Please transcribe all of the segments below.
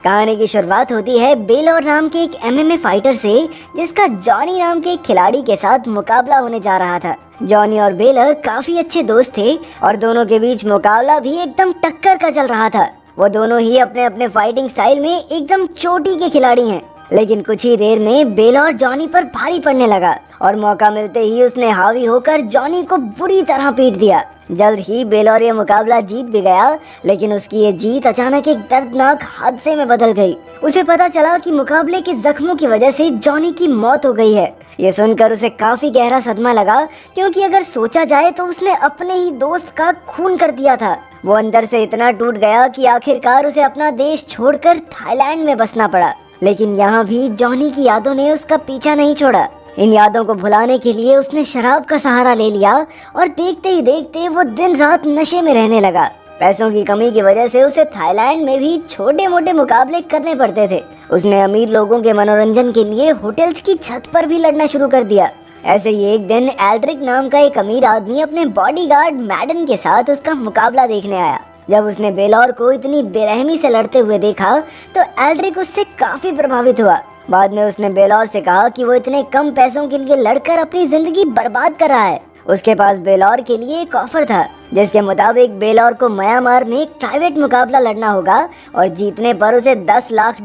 कहानी की शुरुआत होती है बेलोर नाम के एक एमएमए फाइटर से, जिसका जॉनी नाम के एक खिलाड़ी के साथ मुकाबला होने जा रहा था। जॉनी और बेलर काफी अच्छे दोस्त थे और दोनों के बीच मुकाबला भी एकदम टक्कर का चल रहा था। वो दोनों ही अपने अपने फाइटिंग स्टाइल में एकदम चोटी के खिलाड़ी हैं। लेकिन कुछ ही देर में बेलर जॉनी पर भारी पड़ने लगा और मौका मिलते ही उसने हावी होकर जॉनी को बुरी तरह पीट दिया। जल्द ही बेलर ये मुकाबला जीत भी गया, लेकिन उसकी ये जीत अचानक एक दर्दनाक हादसे में बदल गई। उसे पता चला कि मुकाबले के जख्मों की वजह से जॉनी की मौत हो गई है। ये सुनकर उसे काफी गहरा सदमा लगा, क्योंकि अगर सोचा जाए तो उसने अपने ही दोस्त का खून कर दिया था। वो अंदर से इतना टूट गया कि आखिरकार उसे अपना देश छोड़कर थाईलैंड में बसना पड़ा। लेकिन यहाँ भी जॉनी की यादों ने उसका पीछा नहीं छोड़ा। इन यादों को भुलाने के लिए उसने शराब का सहारा ले लिया और देखते ही देखते वो दिन रात नशे में रहने लगा। पैसों की कमी की वजह से उसे थाईलैंड में भी छोटे मोटे मुकाबले करने पड़ते थे। उसने अमीर लोगों के मनोरंजन के लिए होटल्स की छत पर भी लड़ना शुरू कर दिया। ऐसे ही एक दिन एल्ड्रिक नाम का एक अमीर आदमी अपने बॉडीगार्ड मैडन के साथ उसका मुकाबला देखने आया। जब उसने बेलर को इतनी बेरहमी से लड़ते हुए देखा तो एल्ड्रिक उससे काफी प्रभावित हुआ। बाद में उसने बेलर से कहा कि वो इतने कम पैसों के लिए लड़कर अपनी जिंदगी बर्बाद कर रहा है। उसके पास बेलर के लिए एक ऑफर था, जिसके मुताबिक बेलर को म्यांमार में एक प्राइवेट मुकाबला लड़ना होगा और जीतने पर उसे $10 लाख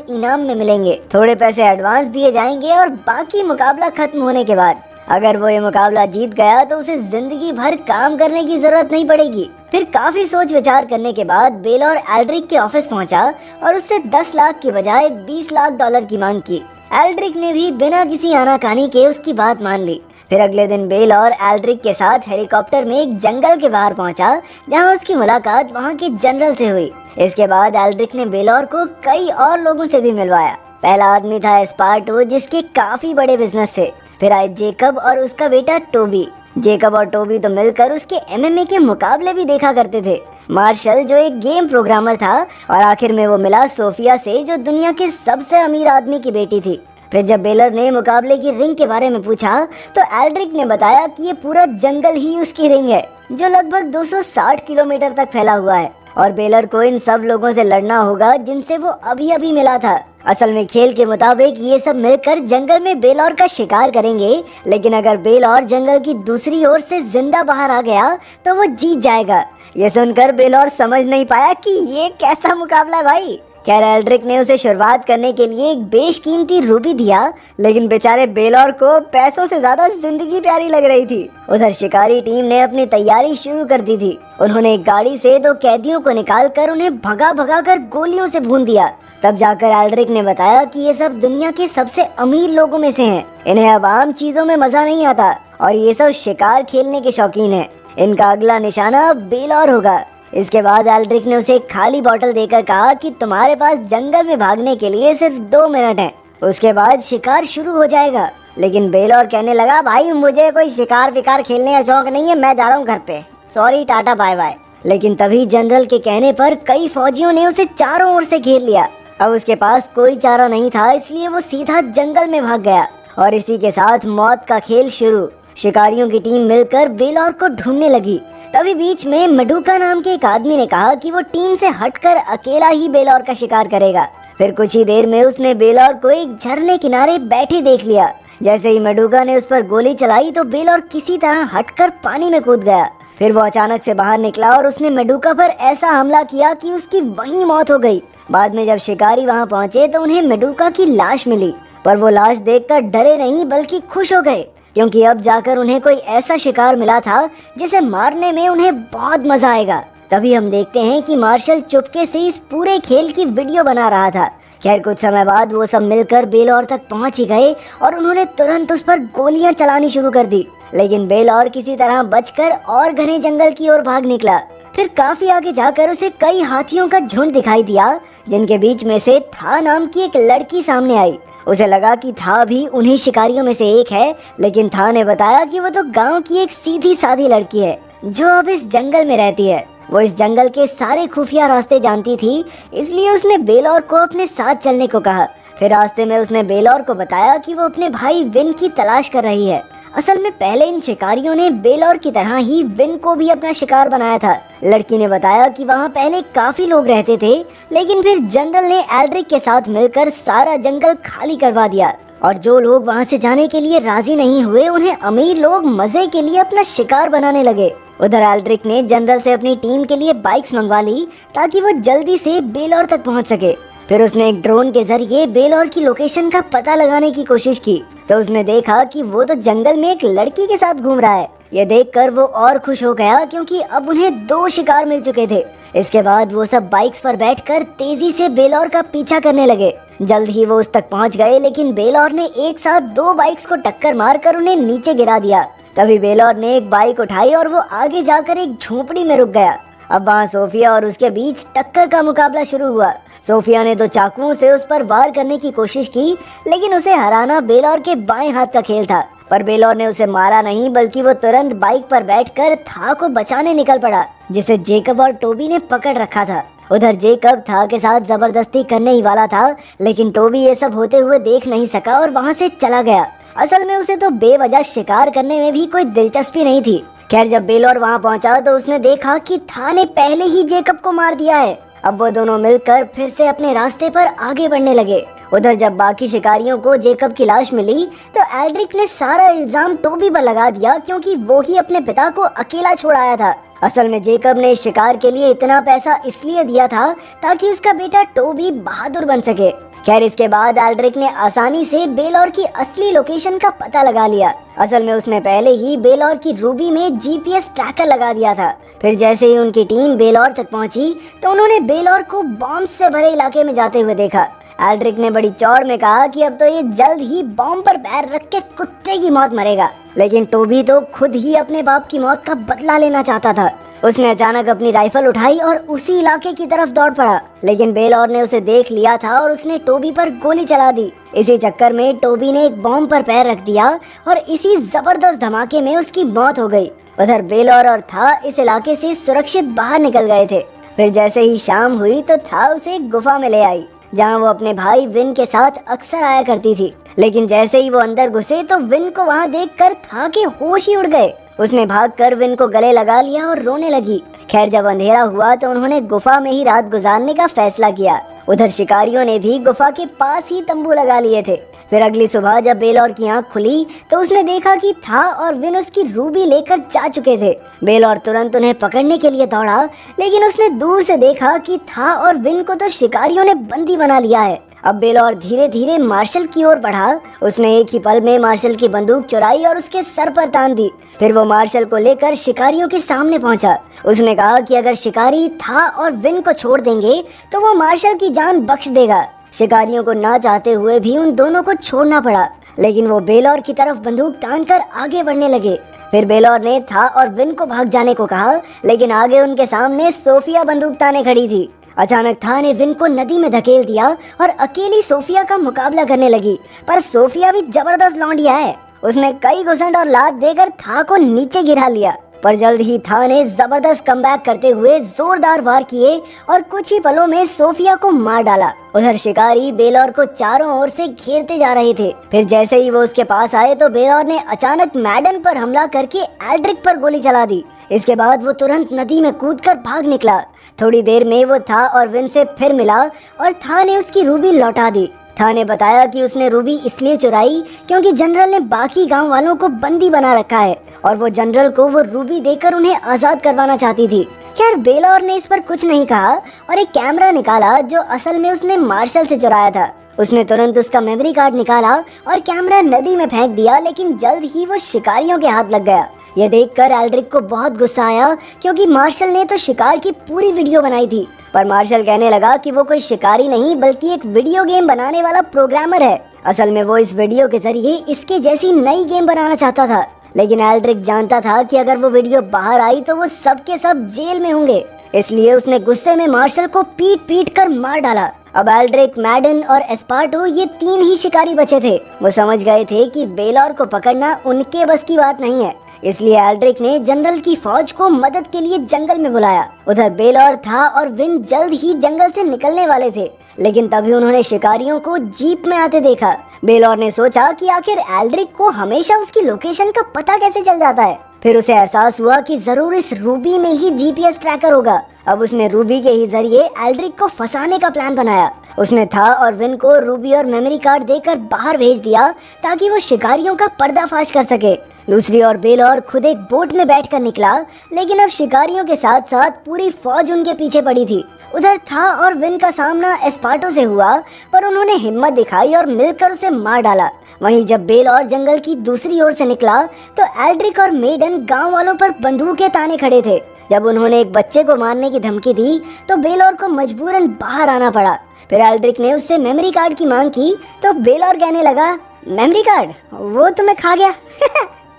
इनाम में मिलेंगे। थोड़े पैसे एडवांस दिए जाएंगे और बाकी मुकाबला खत्म होने के बाद अगर वो ये मुकाबला जीत गया तो उसे जिंदगी भर काम करने की जरूरत नहीं पड़ेगी। फिर काफी सोच विचार करने के बाद बेलर एल्ड्रिक के ऑफिस पहुंचा और उससे 10 लाख की बजाय $20 लाख की मांग की। एल्ड्रिक ने भी बिना किसी आनाकानी के उसकी बात मान ली। फिर अगले दिन बेलर एल्ड्रिक के साथ हेलीकॉप्टर में एक जंगल के बाहर पहुंचा, जहां उसकी मुलाकात वहां के जनरल से हुई। इसके बाद एल्ड्रिक ने बेलर को कई और लोगों से भी मिलवाया। पहला आदमी था एस्पार्टो, जिसके काफी बड़े बिजनेस थे। फिर आए जेकब और उसका बेटा टोबी। जेकब और टोबी तो मिलकर उसके एमएमए के मुकाबले भी देखा करते थे। मार्शल जो एक गेम प्रोग्रामर था, और आखिर में वो मिला सोफिया से, जो दुनिया के सबसे अमीर आदमी की बेटी थी। फिर जब बेलर ने मुकाबले की रिंग के बारे में पूछा तो एल्ड्रिक ने बताया कि ये पूरा जंगल ही उसकी रिंग है, जो लगभग 260 किलोमीटर तक फैला हुआ है और बेलर को इन सब लोगों से लड़ना होगा जिनसे वो अभी अभी मिला था। असल में खेल के मुताबिक ये सब मिलकर जंगल में बेलर का शिकार करेंगे, लेकिन अगर बेलर जंगल की दूसरी ओर से जिंदा बाहर आ गया तो वो जीत जाएगा। ये सुनकर बेलर समझ नहीं पाया कि ये कैसा मुकाबला है भाई। खैर एल्ड्रिक ने उसे शुरुआत करने के लिए एक बेशकीमती रूबी दिया, लेकिन बेचारे बेलर को पैसों से ज्यादा जिंदगी प्यारी लग रही थी। उधर शिकारी टीम ने अपनी तैयारी शुरू कर दी थी। उन्होंने एक गाड़ी से 2 कैदियों को निकालकर उन्हें भगा भगा कर गोलियों से भून दिया। तब जाकर एल्ड्रिक ने बताया कि ये सब दुनिया के सबसे अमीर लोगों में से हैं। इन्हें अब आम चीजों में मजा नहीं आता और ये सब शिकार खेलने के शौकीन हैं। इनका अगला निशाना बेलर होगा। इसके बाद एल्ड्रिक ने उसे एक खाली बोतल देकर कहा कि तुम्हारे पास जंगल में भागने के लिए सिर्फ 2 मिनट हैं। उसके बाद शिकार शुरू हो जाएगा। लेकिन बेलर कहने लगा, भाई मुझे कोई शिकार विकार खेलने का शौक नहीं है, मैं जा रहा हूँ घर पे, सॉरी टाटा बाय बाय। लेकिन तभी जनरल के कहने पर कई फौजियों ने उसे चारों ओर से घेर लिया। अब उसके पास कोई चारा नहीं था, इसलिए वो सीधा जंगल में भाग गया और इसी के साथ मौत का खेल शुरू। शिकारियों की टीम मिलकर बेलर को ढूंढने लगी। तभी बीच में मडुका नाम के एक आदमी ने कहा कि वो टीम से हटकर अकेला ही बेलर का शिकार करेगा। फिर कुछ ही देर में उसने बेलर को एक झरने किनारे बैठे देख लिया। जैसे ही मडुका ने उस पर गोली चलाई तो बेलर किसी तरह हटकर पानी में कूद गया। फिर वो अचानक से बाहर निकला और उसने मडुका पर ऐसा हमला किया कि उसकी वहीं मौत हो गई। बाद में जब शिकारी वहां पहुंचे तो उन्हें मडुका की लाश मिली, पर वो लाश देखकर डरे नहीं बल्कि खुश हो गए, क्योंकि अब जाकर उन्हें कोई ऐसा शिकार मिला था जिसे मारने में उन्हें बहुत मजा आएगा। तभी हम देखते हैं कि मार्शल चुपके से इस पूरे खेल की वीडियो बना रहा था। खैर कुछ समय बाद वो सब मिलकर बेलर तक पहुंच ही गए और उन्होंने तुरंत उस पर गोलियां चलानी शुरू कर दी। लेकिन बेलर किसी तरह बचकर और घने जंगल की ओर भाग निकला। फिर काफी आगे जाकर उसे कई हाथियों का झुंड दिखाई दिया, जिनके बीच में से था नाम की एक लड़की सामने आई। उसे लगा कि था भी उन्हीं शिकारियों में से एक है, लेकिन था ने बताया कि वो तो गांव की एक सीधी सादी लड़की है जो अब इस जंगल में रहती है। वो इस जंगल के सारे खुफिया रास्ते जानती थी, इसलिए उसने बेलर को अपने साथ चलने को कहा। फिर रास्ते में उसने बेलर को बताया कि वो अपने भाई विन की तलाश कर रही है। असल में पहले इन शिकारियों ने बेलौर की तरह ही विन को भी अपना शिकार बनाया था। लड़की ने बताया कि वहाँ पहले काफी लोग रहते थे, लेकिन फिर जनरल ने एल्ड्रिक के साथ मिलकर सारा जंगल खाली करवा दिया और जो लोग वहाँ से जाने के लिए राजी नहीं हुए उन्हें अमीर लोग मजे के लिए अपना शिकार बनाने लगे। उधर एल्ड्रिक ने जनरल से अपनी टीम के लिए बाइक्स मंगवा ली ताकि वो जल्दी से बेलौर तक पहुँच सके। फिर उसने एक ड्रोन के जरिए बेलौर की लोकेशन का पता लगाने की कोशिश की तो उसने देखा कि वो तो जंगल में एक लड़की के साथ घूम रहा है। ये देखकर वो और खुश हो गया क्योंकि अब उन्हें 2 शिकार मिल चुके थे। इसके बाद वो सब बाइक्स पर बैठकर तेजी से बेलौर का पीछा करने लगे। जल्द ही वो उस तक पहुंच गए, लेकिन बेलौर ने एक साथ 2 बाइक्स को टक्कर मारकर उन्हें नीचे गिरा दिया। तभी बेलौर ने एक बाइक उठाई और वो आगे जाकर एक झोपड़ी में रुक गया। अब वहाँ सोफिया और उसके बीच टक्कर का मुकाबला शुरू हुआ। सोफिया ने 2 चाकुओं से उस पर वार करने की कोशिश की, लेकिन उसे हराना बेलौर के बाएं हाथ का खेल था। पर बेलौर ने उसे मारा नहीं, बल्कि वो तुरंत बाइक पर बैठकर था को बचाने निकल पड़ा, जिसे जेकब और टोबी ने पकड़ रखा था। उधर जेकब था के साथ जबरदस्ती करने ही वाला था, लेकिन टोबी ये सब होते हुए देख नहीं सका और वहाँ से चला गया। असल में उसे तो बेवजह शिकार करने में भी कोई दिलचस्पी नहीं थी। खैर, जब बेलौर वहाँ पहुँचा तो उसने देखा कि था ने पहले ही जेकब को मार दिया है। अब वो दोनों मिलकर फिर से अपने रास्ते पर आगे बढ़ने लगे। उधर जब बाकी शिकारियों को जेकब की लाश मिली तो एल्ड्रिक ने सारा इल्जाम टोबी पर लगा दिया, क्योंकि वो ही अपने पिता को अकेला छोड़ आया था। असल में जेकब ने शिकार के लिए इतना पैसा इसलिए दिया था ताकि उसका बेटा टोबी बहादुर बन सके। खैर, इसके बाद एल्ड्रिक ने आसानी से बेलौर की असली लोकेशन का पता लगा लिया। असल में उसने पहले ही बेलौर की रूबी में जीपीएस ट्रैकर लगा दिया था। फिर जैसे ही उनकी टीम बेलौर तक पहुंची तो उन्होंने बेलौर को बॉम्ब से भरे इलाके में जाते हुए देखा। एल्ड्रिक ने बड़ी चौड़ में कहा कि अब तो ये जल्द ही बॉम्ब पर पैर रख के कुत्ते की मौत मरेगा। लेकिन टोबी तो खुद ही अपने बाप की मौत का बदला लेना चाहता था। उसने अचानक अपनी राइफल उठाई और उसी इलाके की तरफ दौड़ पड़ा, लेकिन बेलौर ने उसे देख लिया था और उसने टोबी पर गोली चला दी। इसी चक्कर में टोबी ने एक बॉम्ब पर पैर रख दिया और इसी जबरदस्त धमाके में उसकी मौत हो गई। उधर बेलौर और था इस इलाके से सुरक्षित बाहर निकल गए थे। फिर जैसे ही शाम हुई तो था उसे एक गुफा में ले आई, जहाँ वो अपने भाई विन के साथ अक्सर आया करती थी। लेकिन जैसे ही वो अंदर घुसे तो विन को वहाँ देखकर था के होश ही उड़ गए। उसने भागकर विन को गले लगा लिया और रोने लगी। खैर, जब अंधेरा हुआ तो उन्होंने गुफा में ही रात गुजारने का फैसला किया। उधर शिकारियों ने भी गुफा के पास ही तंबू लगा लिए थे। फिर अगली सुबह जब बेलौर की आंख खुली तो उसने देखा कि था और विन उसकी रूबी लेकर जा चुके थे। बेलौर तुरंत उन्हें पकड़ने के लिए दौड़ा, लेकिन उसने दूर से देखा कि था और विन को तो शिकारियों ने बंदी बना लिया है। अब बेलौर धीरे धीरे मार्शल की ओर बढ़ा। उसने एक ही पल में मार्शल की बंदूक चुराई और उसके सर पर तान दी। फिर वो मार्शल को लेकर शिकारियों के सामने पहुंचा। उसने कहा कि अगर शिकारी था और विन को छोड़ देंगे तो वो मार्शल की जान बख्श देगा। शिकारियों को ना चाहते हुए भी उन दोनों को छोड़ना पड़ा, लेकिन वो बेलौर की तरफ बंदूक तानकर आगे बढ़ने लगे। फिर बेलौर ने था और विन को भाग जाने को कहा, लेकिन आगे उनके सामने सोफिया बंदूक ताने खड़ी थी। अचानक था ने विन को नदी में धकेल दिया और अकेली सोफिया का मुकाबला करने लगी। पर सोफिया भी जबरदस्त लौंडिया है। उसने कई घुसंड और लात देकर था को नीचे गिरा लिया। पर जल्द ही था ने जबरदस्त कमबैक करते हुए जोरदार वार किए और कुछ ही पलों में सोफिया को मार डाला। उधर शिकारी बेलौर को चारों ओर से घेरते जा रहे थे। फिर जैसे ही वो उसके पास आए तो बेलौर ने अचानक मैडन पर हमला करके एल्ड्रिक पर गोली चला दी। इसके बाद वो तुरंत नदी में कूदकर भाग निकला। थोड़ी देर में वो था और विन से फिर मिला और था ने उसकी रूबी लौटा दी। था ने बताया कि उसने रूबी इसलिए चुराई क्योंकि जनरल ने बाकी गांव वालों को बंदी बना रखा है और वो जनरल को वो रूबी देकर उन्हें आजाद करवाना चाहती थी। खैर, बेलौर ने इस पर कुछ नहीं कहा और एक कैमरा निकाला जो असल में उसने मार्शल से चुराया था। उसने तुरंत उसका मेमोरी कार्ड निकाला और कैमरा नदी में फेंक दिया, लेकिन जल्द ही वो शिकारियों के हाथ लग गया। ये देखकर एल्ड्रिक को बहुत गुस्सा आया क्योंकि मार्शल ने तो शिकार की पूरी वीडियो बनाई थी। पर मार्शल कहने लगा कि वो कोई शिकारी नहीं बल्कि एक वीडियो गेम बनाने वाला प्रोग्रामर है। असल में वो इस वीडियो के जरिए इसके जैसी नई गेम बनाना चाहता था। लेकिन एल्ड्रिक जानता था कि अगर वो वीडियो बाहर आई तो वो सब के सब जेल में होंगे, इसलिए उसने गुस्से में मार्शल को पीट पीट कर मार डाला। अब एल्ड्रिक, मैडन और एस्पार्टो ये 3 ही शिकारी बचे थे। वो समझ गए थे कि बेलौर को पकड़ना उनके बस की बात नहीं है, इसलिए एल्ड्रिक ने जनरल की फौज को मदद के लिए जंगल में बुलाया। उधर बेलौर था और विन जल्द ही जंगल से निकलने वाले थे, लेकिन तभी उन्होंने शिकारियों को जीप में आते देखा। बेलौर ने सोचा कि आखिर एल्ड्रिक को हमेशा उसकी लोकेशन का पता कैसे चल जाता है। फिर उसे एहसास हुआ कि जरूर इस रूबी में ही जीपीएस ट्रैकर होगा। अब उसने रूबी के ही जरिए एल्ड्रिक को फंसाने का प्लान बनाया। उसने था और विन को रूबी और मेमोरी कार्ड देकर बाहर भेज दिया ताकि वो शिकारियों का पर्दाफाश कर सके। दूसरी ओर बेलौर खुद एक बोट में बैठकर निकला, लेकिन अब शिकारियों के साथ साथ पूरी फौज उनके पीछे पड़ी थी। उधर था और विन का सामना एस्पार्टो से हुआ, पर उन्होंने हिम्मत दिखाई और मिलकर उसे मार डाला। वहीं जब बेलौर जंगल की दूसरी ओर से निकला तो एल्ड्रिक और मेडन गांव वालों पर बंदूकें ताने खड़े थे। जब उन्होंने एक बच्चे को मारने की धमकी दी तो बेलौर को मजबूरन बाहर आना पड़ा। फिर एल्ड्रिक ने उससे मेमोरी कार्ड की मांग की तो बेलौर कहने लगा, मेमोरी कार्ड वो तो मैं खा गया।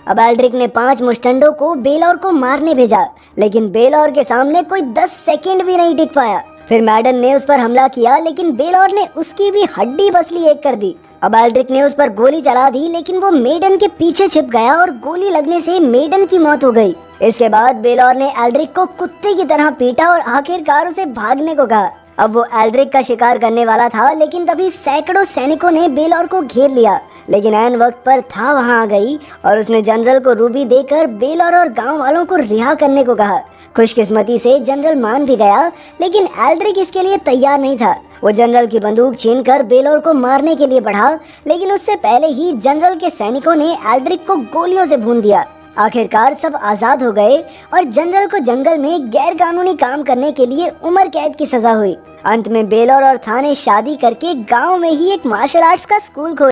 अब एल्ड्रिक ने 5 मुस्टंडों को बेलौर को मारने भेजा, लेकिन बेलौर के सामने कोई 10 सेकंड भी नहीं टिक पाया। फिर मैडन ने उस पर हमला किया, लेकिन बेलौर ने उसकी भी हड्डी बसली एक कर दी। अब एल्ड्रिक ने उस पर गोली चला दी, लेकिन वो मेडन के पीछे छिप गया और गोली लगने से मेडन की मौत हो गई। इसके बाद बेलौर ने एल्ड्रिक को कुत्ते की तरह पीटा और आखिरकार उसे भागने को कहा। अब वो एल्ड्रिक का शिकार करने वाला था, लेकिन तभी सैकड़ों सैनिकों ने बेलौर को घेर लिया। लेकिन ऐन वक्त पर था वहां आ गई और उसने जनरल को रूबी देकर बेलौर और गांव वालों को रिहा करने को कहा। खुशकिस्मती से जनरल मान भी गया, लेकिन एल्ड्रिक इसके लिए तैयार नहीं था। वो जनरल की बंदूक छीनकर बेलौर को मारने के लिए बढ़ा, लेकिन उससे पहले ही जनरल के सैनिकों ने एल्ड्रिक को गोलियों से भून दिया। आखिरकार सब आजाद हो गए और जनरल को जंगल में गैर कानूनी काम करने के लिए उम्र कैद की सजा हुई। अंत में बेलौर और था ने शादी करके गांव में ही एक मार्शल आर्ट्स का स्कूल खोला।